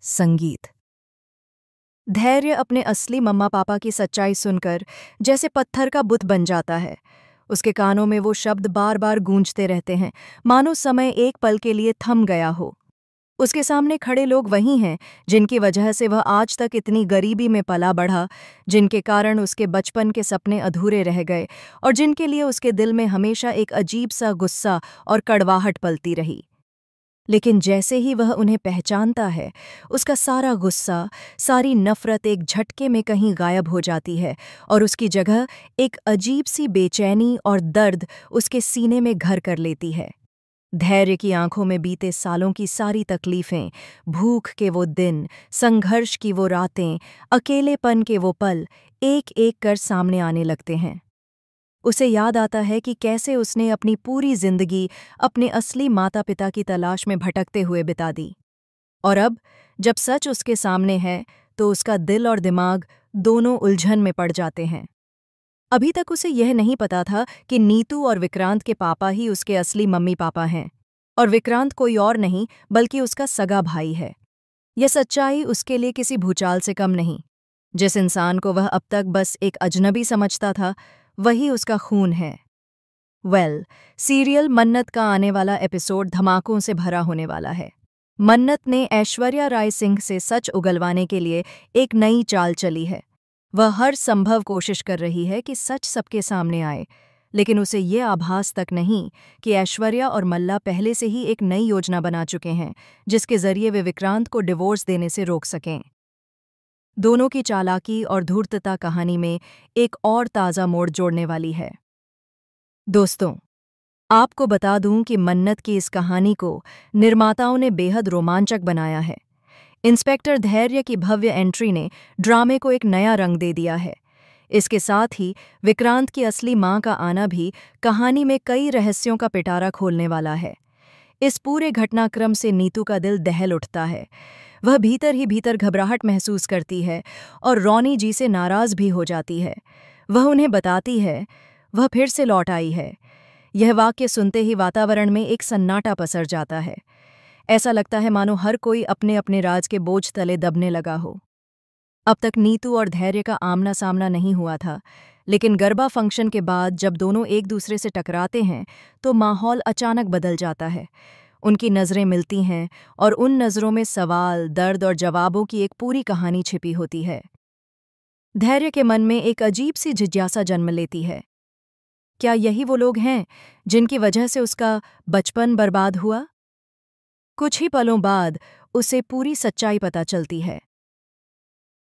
संगीत। धैर्य अपने असली मम्मा पापा की सच्चाई सुनकर जैसे पत्थर का बुत बन जाता है। उसके कानों में वो शब्द बार बार गूंजते रहते हैं, मानो समय एक पल के लिए थम गया हो। उसके सामने खड़े लोग वही हैं जिनकी वजह से वह आज तक इतनी गरीबी में पला बढ़ा, जिनके कारण उसके बचपन के सपने अधूरे रह गए और जिनके लिए उसके दिल में हमेशा एक अजीब सा गुस्सा और कड़वाहट पलती रही। लेकिन जैसे ही वह उन्हें पहचानता है, उसका सारा गुस्सा, सारी नफरत एक झटके में कहीं गायब हो जाती है और उसकी जगह एक अजीब सी बेचैनी और दर्द उसके सीने में घर कर लेती है। धैर्य की आंखों में बीते सालों की सारी तकलीफें, भूख के वो दिन, संघर्ष की वो रातें, अकेलेपन के वो पल एक एक कर सामने आने लगते हैं। उसे याद आता है कि कैसे उसने अपनी पूरी जिंदगी अपने असली माता पिता की तलाश में भटकते हुए बिता दी। और अब जब सच उसके सामने है तो उसका दिल और दिमाग दोनों उलझन में पड़ जाते हैं। अभी तक उसे यह नहीं पता था कि नीतू और विक्रांत के पापा ही उसके असली मम्मी पापा हैं, और विक्रांत कोई और नहीं बल्कि उसका सगा भाई है। यह सच्चाई उसके लिए किसी भूचाल से कम नहीं। जिस इंसान को वह अब तक बस एक अजनबी समझता था, वही उसका खून है। सीरियल मन्नत का आने वाला एपिसोड धमाकों से भरा होने वाला है। मन्नत ने ऐश्वर्या राय सिंह से सच उगलवाने के लिए एक नई चाल चली है। वह हर संभव कोशिश कर रही है कि सच सबके सामने आए, लेकिन उसे ये आभास तक नहीं कि ऐश्वर्या और मल्ला पहले से ही एक नई योजना बना चुके हैं, जिसके जरिए वे विक्रांत को डिवोर्स देने से रोक सकें। दोनों की चालाकी और धूर्तता कहानी में एक और ताज़ा मोड़ जोड़ने वाली है। दोस्तों, आपको बता दूं कि मन्नत की इस कहानी को निर्माताओं ने बेहद रोमांचक बनाया है। इंस्पेक्टर धैर्य की भव्य एंट्री ने ड्रामे को एक नया रंग दे दिया है। इसके साथ ही विक्रांत की असली मां का आना भी कहानी में कई रहस्यों का पिटारा खोलने वाला है। इस पूरे घटनाक्रम से नीतू का दिल दहल उठता है। वह भीतर ही भीतर घबराहट महसूस करती है और रॉनी जी से नाराज भी हो जाती है। वह उन्हें बताती है, वह फिर से लौट आई है। यह वाक्य सुनते ही वातावरण में एक सन्नाटा पसर जाता है। ऐसा लगता है मानो हर कोई अपने अपने राज के बोझ तले दबने लगा हो। अब तक नीतू और धैर्य का आमना सामना नहीं हुआ था, लेकिन गरबा फंक्शन के बाद जब दोनों एक दूसरे से टकराते हैं तो माहौल अचानक बदल जाता है। उनकी नज़रें मिलती हैं और उन नज़रों में सवाल, दर्द और जवाबों की एक पूरी कहानी छिपी होती है। धैर्य के मन में एक अजीब सी जिज्ञासा जन्म लेती है। क्या यही वो लोग हैं जिनकी वजह से उसका बचपन बर्बाद हुआ? कुछ ही पलों बाद उसे पूरी सच्चाई पता चलती है।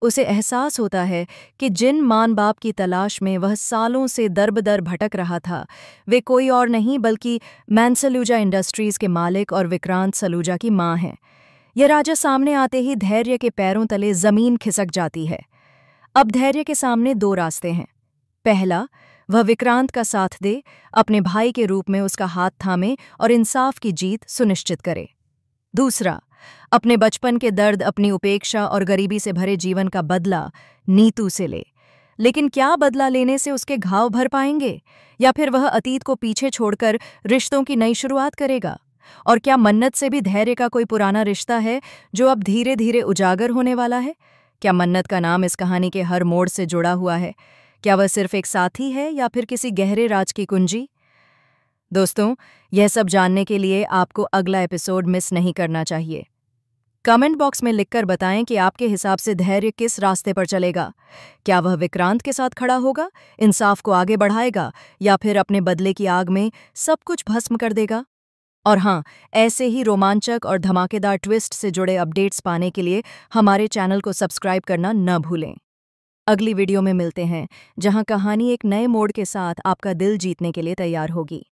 उसे एहसास होता है कि जिन मां बाप की तलाश में वह सालों से दर-ब-दर भटक रहा था, वे कोई और नहीं बल्कि मैनसलूजा इंडस्ट्रीज के मालिक और विक्रांत सलूजा की मां हैं। यह राजा सामने आते ही धैर्य के पैरों तले जमीन खिसक जाती है। अब धैर्य के सामने दो रास्ते हैं। पहला, वह विक्रांत का साथ दे, अपने भाई के रूप में उसका हाथ थामे और इंसाफ की जीत सुनिश्चित करे। दूसरा, अपने बचपन के दर्द, अपनी उपेक्षा और गरीबी से भरे जीवन का बदला नीतू से ले। लेकिन क्या बदला लेने से उसके घाव भर पाएंगे, या फिर वह अतीत को पीछे छोड़कर रिश्तों की नई शुरुआत करेगा? और क्या मन्नत से भी धैर्य का कोई पुराना रिश्ता है जो अब धीरे धीरे उजागर होने वाला है? क्या मन्नत का नाम इस कहानी के हर मोड़ से जुड़ा हुआ है? क्या वह सिर्फ एक साथी है या फिर किसी गहरे राज की कुंजी? दोस्तों, यह सब जानने के लिए आपको अगला एपिसोड मिस नहीं करना चाहिए। कमेंट बॉक्स में लिखकर बताएं कि आपके हिसाब से धैर्य किस रास्ते पर चलेगा। क्या वह विक्रांत के साथ खड़ा होगा, इंसाफ को आगे बढ़ाएगा, या फिर अपने बदले की आग में सब कुछ भस्म कर देगा? और हाँ, ऐसे ही रोमांचक और धमाकेदार ट्विस्ट से जुड़े अपडेट्स पाने के लिए हमारे चैनल को सब्सक्राइब करना न भूलें। अगली वीडियो में मिलते हैं, जहां कहानी एक नए मोड़ के साथ आपका दिल जीतने के लिए तैयार होगी।